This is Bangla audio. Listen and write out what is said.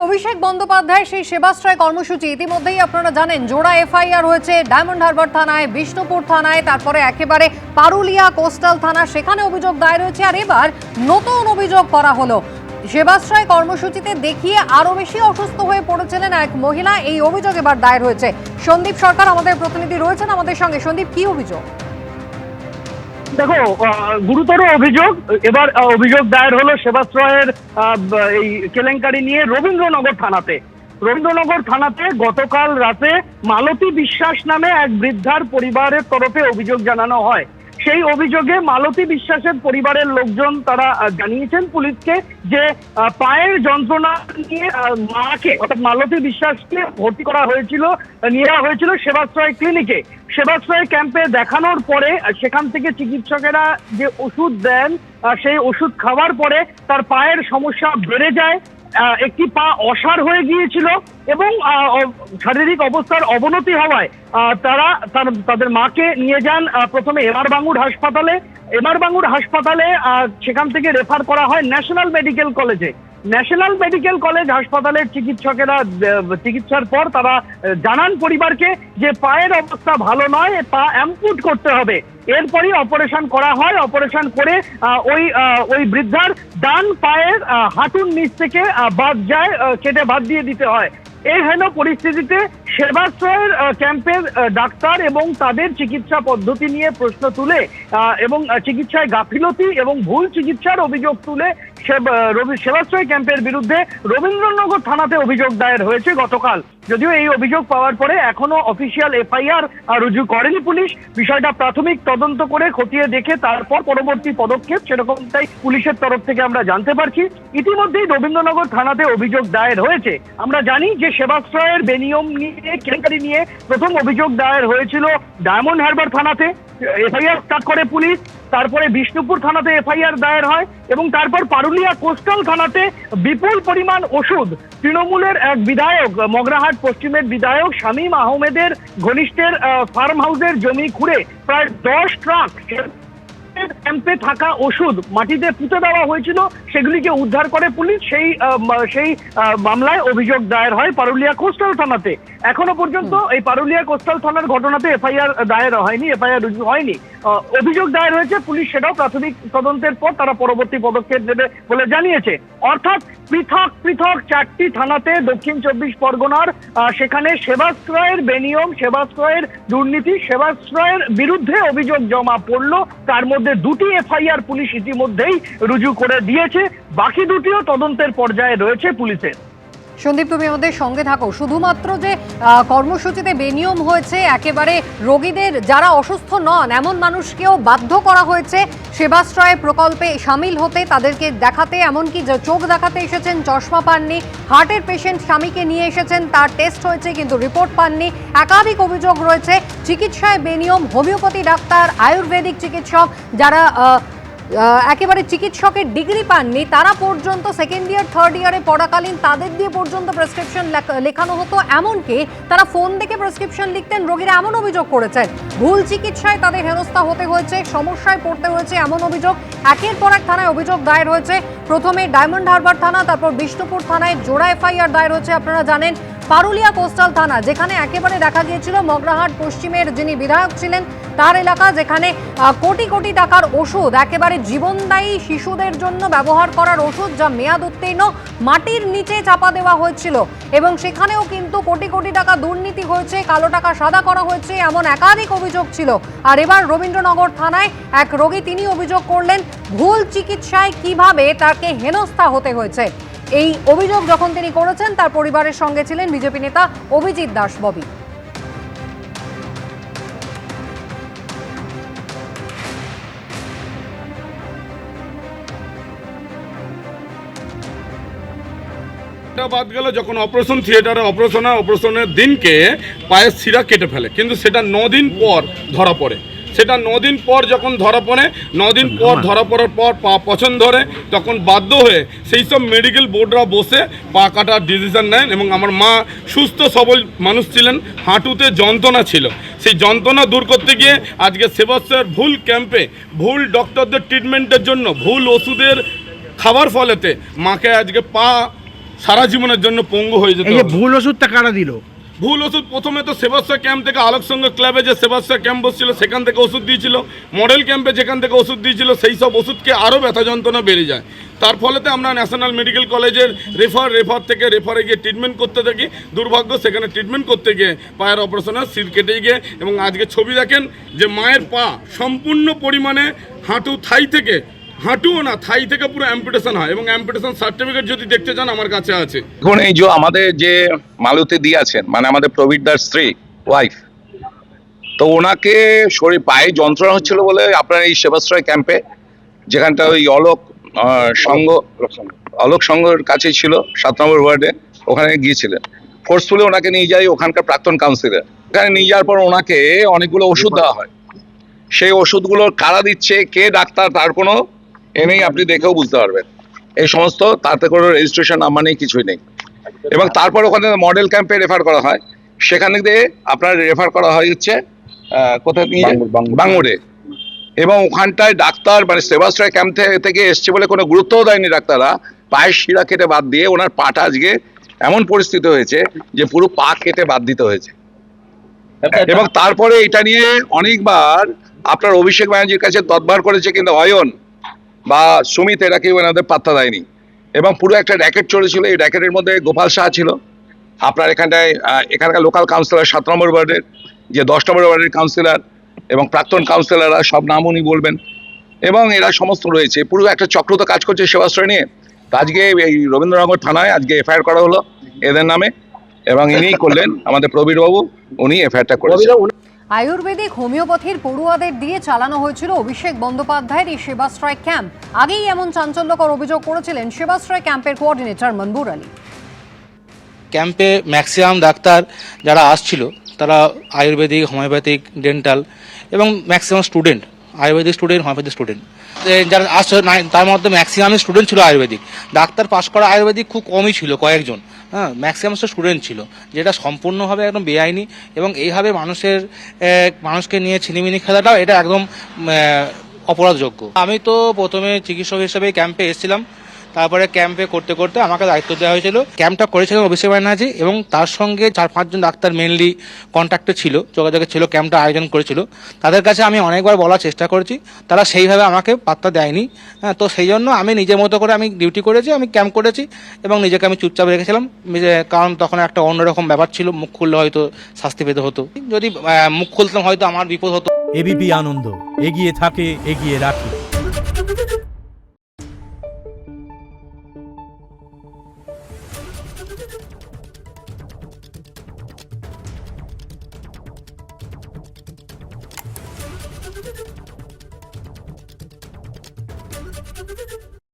অভিষেক বন্দ্যোপাধ্যায় সেই সেবাশ্রয় কর্মসূচি ইতিমধ্যেই আপনারা জানেন জোড়া এফআইআর হয়েছে ডায়মন্ড হারবার থানায়, বিষ্ণুপুর থানায়, তারপরে একেবারে পারুলিয়া কোস্টাল থানা, সেখানে অভিযোগ দায়ের হয়েছে। আর এবার নতুন অভিযোগ করা হলো, সেবাশ্রয় কর্মসূচিতে দেখিয়ে আরো বেশি অসুস্থ হয়ে পড়েছিলেন এক মহিলা। এই অভিযোগ এবার দায়ের হয়েছে। সন্দীপ সরকার আমাদের প্রতিনিধি রয়েছেন আমাদের সঙ্গে। সন্দীপ, কি অভিযোগ? দেখো, গুরুতর অভিযোগ। এবার অভিযোগ দায়ের হলো সেবাশ্রয়ের এই কেলেঙ্কারি নিয়ে রবীন্দ্রনগর থানাতে। রবীন্দ্রনগর থানাতে গতকাল রাতে মালতী বিশ্বাস নামে এক বৃদ্ধার পরিবারের তরফে অভিযোগ জানানো হয়। সেই অভিযোগে মালতী বিশ্বাসের পরিবারের লোকজন তারা জানিয়েছেন পুলিশকে যে পায়ের যন্ত্রণা নিয়ে মাকে অর্থাৎ মালতী বিশ্বাসকে ভর্তি করা হয়েছিল, নেওয়া হয়েছিল সেবাশ্রয় ক্লিনিকে। সেবাশ্রয় ক্যাম্পে দেখানোর পরে সেখান থেকে চিকিৎসকেরা যে ওষুধ দেন সেই ওষুধ খাওয়ার পরে তার পায়ের সমস্যা বেড়ে যায়, একটি পা অসাড় হয়ে গিয়েছিল এবং শারীরিক অবস্থার অবনতি হওয়ায় তারা তাদের মাকে নিয়ে যান প্রথমে এমআর বাঙ্গুর হাসপাতালে। এমআর বাঙ্গুর হাসপাতালে সেখান থেকে রেফার করা হয় ন্যাশনাল মেডিকেল কলেজে। ন্যাশনাল মেডিকেল কলেজ হাসপাতালের চিকিৎসকেরা চিকিৎসার পর তারা জানান পরিবারকে যে পায়ের অবস্থা ভালো নয়, পা অ্যাম্পুট করতে হবে। এরপরই অপারেশন করা হয়। অপারেশন করে ওই বৃদ্ধার ডান পায়ের হাঁটুর নিচ থেকে বাদ যায়, কেটে বাদ দিয়ে দিতে হয়। এই হেন পরিস্থিতিতে সেবাশ্রয়ের ক্যাম্পের ডাক্তার এবং তাদের চিকিৎসা পদ্ধতি নিয়ে প্রশ্ন তুলে এবং চিকিৎসায় গাফিলতি এবং ভুল চিকিৎসার অভিযোগ তুলে সেবাশ্রয় ক্যাম্পের বিরুদ্ধে রবীন্দ্রনগর থানাতে অভিযোগ দায়ের হয়েছে গতকাল। যদিও এই অভিযোগ পাওয়ার পরে এখনো অফিসিয়াল এফআইআর রুজু করেনি পুলিশ। বিষয়টা প্রাথমিক তদন্ত করে খতিয়ে দেখে তারপর পরবর্তী পদক্ষেপ সেরকমটাই পুলিশের তরফ থেকে আমরা জানতে পারছি। ইতিমধ্যেই রবীন্দ্রনগর থানাতে অভিযোগ দায়ের হয়েছে। আমরা জানি যে সেবাশ্রয়ের বেনিয়ম নিয়ে কেলেঙ্কারি নিয়ে প্রথম অভিযোগ দায়ের হয়েছিল ডায়মন্ড হারবার থানাতে, এফআইআর স্টার্ট করে পুলিশ। তারপরে বিষ্ণুপুর থানাতে এফআইআর দায়ের হয় এবং তারপর পারুলিয়া কোস্টাল থানাতে বিপুল পরিমাণ ওষুধ তৃণমূলের এক বিধায়ক, মগরাহাট পশ্চিমের বিধায়ক শামীম আহমেদের ঘনিষ্ঠের ফার্ম হাউসের জমি খুঁড়ে প্রায় 10 ট্রাক ক্যাম্পে থাকা ওষুধ মাটিতে পুঁতে দেওয়া হয়েছিল, সেগুলিকে উদ্ধার করে পুলিশ। সেই মামলায় অভিযোগ দায়ের হয় পারুলিয়া কোস্টাল থানাতে। এখনো পর্যন্ত এই পারুলিয়া কোস্টাল থানার ঘটনাতে এফআইআর দায়ের হয়নি, এফআইআর রুজু হয়নি। অভিযোগ দায়ের হয়েছে, পুলিশ সেটাও প্রাথমিক তদন্তের পর তারা পরবর্তী পদক্ষেপ নেবে বলে জানিয়েছে। অর্থাৎ পৃথক পৃথক 4টি থানাতে দক্ষিণ 24 পরগনার সেখানে সেবাশ্রয়ের বেনিয়ম, সেবাশ্রয়ের দুর্নীতি, সেবাশ্রয়ের বিরুদ্ধে অভিযোগ জমা পড়লো। তার মধ্যে 2টি এফআইআর পুলিশ ইতিমধ্যেই রুজু করে দিয়েছে, বাকি 2টিও তদন্তের পর্যায়ে রয়েছে পুলিশের। সন্দীপ, তুমি আমাদের সঙ্গে থাকো। শুধুমাত্র যে কর্মসূচিতে বেনিয়ম হয়েছে, একেবারে রোগীদের যারা অসুস্থ নন এমন মানুষকেও বাধ্য করা হয়েছে সেবাশ্রয় প্রকল্পে সামিল হতে, তাদেরকে দেখাতে, এমনকি চোখ দেখাতে এসেছেন, চশমা পাননি। হার্টের পেশেন্ট স্বামীকে নিয়ে এসেছেন, তার টেস্ট হয়েছে কিন্তু রিপোর্ট পাননি। একাধিক অভিযোগ রয়েছে চিকিৎসায় বেনিয়ম। হোমিওপ্যাথি ডাক্তার, আয়ুর্বেদিক চিকিৎসক যারা একেবারে চিকিৎসকের ডিগ্রি পাননি, তারা পর্যন্ত সেকেন্ড ইয়ার থার্ড ইয়ারে পড়াকালীন তাদের দিয়ে পর্যন্ত প্রেসক্রিপশন লেখানো হতো। এমনকি তারা ফোন দেখে প্রেসক্রিপশন লিখতেন। রোগীরা এমন অভিযোগ করেছেন ভুল চিকিৎসায় তাদের হেনস্থা হতে হয়েছে, সমস্যায় পড়তে হয়েছে, এমন অভিযোগ একের পর এক থানায় অভিযোগ দায়ের হয়েছে। প্রথমে ডায়মন্ড হারবার থানা, তারপর বিষ্ণুপুর থানায় জোড়া এফআইআর দায়ের হয়েছে। আপনারা জানেন পারুলিয়া কোস্টাল থানা, যেখানে একেবারে দেখা গিয়েছিল মগরাহাট পশ্চিমের যিনি বিধায়ক ছিলেন তার এলাকা, যেখানে কোটি কোটি টাকার ওষুধ, একেবারে জীবনদায়ী শিশুদের জন্য ব্যবহার করার ওষুধ, যা মেয়াদ উত্তীর্ণ, মাটির নিচে চাপা দেওয়া হয়েছিল এবং সেখানেও কিন্তু কোটি কোটি টাকা দুর্নীতি হয়েছে, কালো টাকা সাদা করা হয়েছে, এমন একাধিক অভিযোগ ছিল। আর এবার রবীন্দ্রনগর থানায় এক রোগী তিনি অভিযোগ করলেন ভুল চিকিৎসায় কিভাবে তাকে হেনস্থা হতে হয়েছে। এই অভিযোগ যখন তিনি করেছেন তার পরিবারের সঙ্গে ছিলেন বিজেপি নেতা অভিজিৎ দাস ববি। বাদ গেল যখন অপারেশন থিয়েটারে অপারেশনের দিনকে পায়ের শিরা কেটে ফেলে, কিন্তু সেটা 9 দিন পর ধরা পড়ে। সেটা 9 দিন পর যখন ধরা পড়ে, 9 দিন পর ধরা পড়ার পর পা পছন্দ ধরে, তখন বাধ্য হয়ে সেই সব মেডিকেল বোর্ডরা বসে পা কাটার ডিসিশন নেন। এবং আমার মা সুস্থ সবল মানুষ ছিলেন, হাঁটুতে যন্ত্রণা ছিল, সেই যন্ত্রণা দূর করতে গিয়ে আজকে সেবাশ্রয়ের ভুল ক্যাম্পে, ভুল ডক্টরদের ট্রিটমেন্টের জন্য, ভুল ওষুধের খাবার ফলেতে মাকে আজকে পা সারা জীবনের জন্য পঙ্গু হয়ে যেতে এই যে হবে। ভুল ওষুধটা কারা দিল? ভুল ওষুধ প্রথমে তো সেবাশ্রয় ক্যাম্প থেকে আলোক সংঘ ক্লাবে যে সেবাশ্রয় ক্যাম্প বসছিল সেখান থেকে ওষুধ দিয়েছিল, মডেল ক্যাম্পে যেখান থেকে ওষুধ দিয়েছিল সেই সব ওষুধকে আরও ব্যথা যন্ত্রণা বেড়ে যায়। তার ফলেতে আমরা ন্যাশনাল মেডিকেল কলেজের রেফারে গিয়ে ট্রিটমেন্ট করতে থাকি। দুর্ভাগ্য সেখানে ট্রিটমেন্ট করতে গিয়ে পায়ের অপারেশনে সিল কেটে গিয়ে, এবং আজকে ছবি দেখেন যে মায়ের পা সম্পূর্ণ পরিমাণে হাঁটু থাই থেকে, হাঁটুও না থাই থেকে পুরো অ্যাম্পুটেশন হয়, এবং অ্যাম্পুটেশন সার্টিফিকেট যদি দেখতে চান আমার কাছে আছে। এখন এই যে আমাদের যে মালতী দি আছেন, মানে আমাদের প্রবীরদার স্ত্রী ওয়াইফ, তো ওনাকে শরীর পায়ে যন্ত্রণা হচ্ছিল বলে আপনার এই সেবাশ্রয় ক্যাম্পে, যেখানটা ওই অলোক সংঘের কাছেই ছিল 7 নম্বর ওয়ার্ডে, ওখানে গিয়েছিলেন। ফোর্সফুলি ওনাকে নিয়ে যাই ওখানকার প্রাক্তন কাউন্সিলর। ওখানে নিয়ে যাওয়ার পর ওনাকে অনেকগুলো ওষুধ দেওয়া হয়। সেই ওষুধগুলো কারা দিচ্ছে, কে ডাক্তার, তার কোনো এনেই আপনি দেখেও বুঝতে পারবেন। এই সমস্ত তাতে কোনো রেজিস্ট্রেশন নাম্বার নেই, কিছুই নেই। এবং তারপর ওখানে মডেল ক্যাম্পে রেফার করা হয়, সেখানে দিয়ে আপনার রেফার করা হয় হচ্ছে কোথায় নিয়ে বাঙ্গুরে। এবং ওখানটায় ডাক্তার মানে সেবাশ্রয় ক্যাম্প থেকে এসছে বলে কোনো গুরুত্বও দেয়নি ডাক্তাররা। পায়ের শিরা কেটে বাদ দিয়ে ওনার পাটা আজকে এমন পরিস্থিতি হয়েছে যে পুরো পা কেটে বাদ দিতে হয়েছে। এবং তারপরে এটা নিয়ে অনেকবার আপনার অভিষেক ব্যানার্জির কাছে তদবার করেছে, কিন্তু অয়ন বা সুমিত এরা কেউ এনাদের পাত্তা দেয়নি। এবং পুরো একটা র্যাকেট চলেছিল, এই র্যাকেটের মধ্যে গোপাল শাহ ছিল, আপনার এখানকার লোকাল কাউন্সিলর 7 নম্বর ওয়ার্ডের, যে 10 নম্বর ওয়ার্ডের কাউন্সিলর এবং প্রাক্তন কাউন্সিলররা, সব নাম উনি বলবেন, এবং এরা সমস্ত রয়েছে। পুরো একটা চক্রত কাজ করছে সেবাশ্রয় নিয়ে। তো আজকে এই রবীন্দ্রনগর থানায় আজকে এফআইআর করা হলো এদের নামে, এবং ইনিই করলেন আমাদের প্রবীরবাবু, উনি এফআইআরটা করেছেন। আয়ুর্বেদিক হোমিওপ্যাথির পড়ুয়াদের দিয়ে চালানো হয়েছিল অভিষেক বন্দ্যোপাধ্যায়ের এই সেবাশ্রয় ক্যাম্প। আগেই এমন চাঞ্চল্যকর অভিযোগ করেছিলেন সেবাশ্রয় ক্যাম্পের কোঅর্ডিনেটর মনবুর আলী। ক্যাম্পে ম্যাক্সিমাম ডাক্তার যারা আসছিল তারা আয়ুর্বেদিক, হোমিওপ্যাথিক, ডেন্টাল এবং maximum student, Ayurvedic student, homeopathic student যারা আসছে তার মধ্যে ম্যাক্সিমাম স্টুডেন্ট ছিল আয়ুর্বেদিক। ডাক্তার পাশ করা আয়ুর্বেদিক খুব কমই ছিল, কয়েকজন। হ্যাঁ, ম্যাক্সিমাম স্টুডেন্ট ছিল, যেটা সম্পূর্ণভাবে একদম বেআইনি। এবং এইভাবে মানুষকে নিয়ে ছিনিমিনি খেলাটাও এটা একদম অপরাধযোগ্য। আমি তো প্রথমে চিকিৎসক হিসেবে ক্যাম্পে এসেছিলাম, তারপরে ক্যাম্পে করতে করতে আমাকে দায়িত্ব দেওয়া হয়েছিল। ক্যাম্পটা করেছিলেন অভিষেক ব্যানার্জি, এবং তার সঙ্গে 4-5 জন ডাক্তার মেনলি কন্ট্যাক্টে ছিল, যোগাযোগে ছিল, ক্যাম্পটা আয়োজন করেছিল। তাদের কাছে আমি অনেকবার বলার চেষ্টা করেছি, তারা সেইভাবে আমাকে পাত্তা দেয়নি। হ্যাঁ, তো সেই জন্য আমি নিজের মতো করে আমি ডিউটি করেছি, আমি ক্যাম্প করেছি, এবং নিজেকে আমি চুপচাপ রেখেছিলাম, কারণ তখন একটা অন্যরকম ব্যাপার ছিল। মুখ খুললে হয়তো শাস্তি পেতে হতো, যদি মুখ খুলতাম হয়তো আমার বিপদ হতো। এবিপি আনন্দ, এগিয়ে থাকে, এগিয়ে রাখে।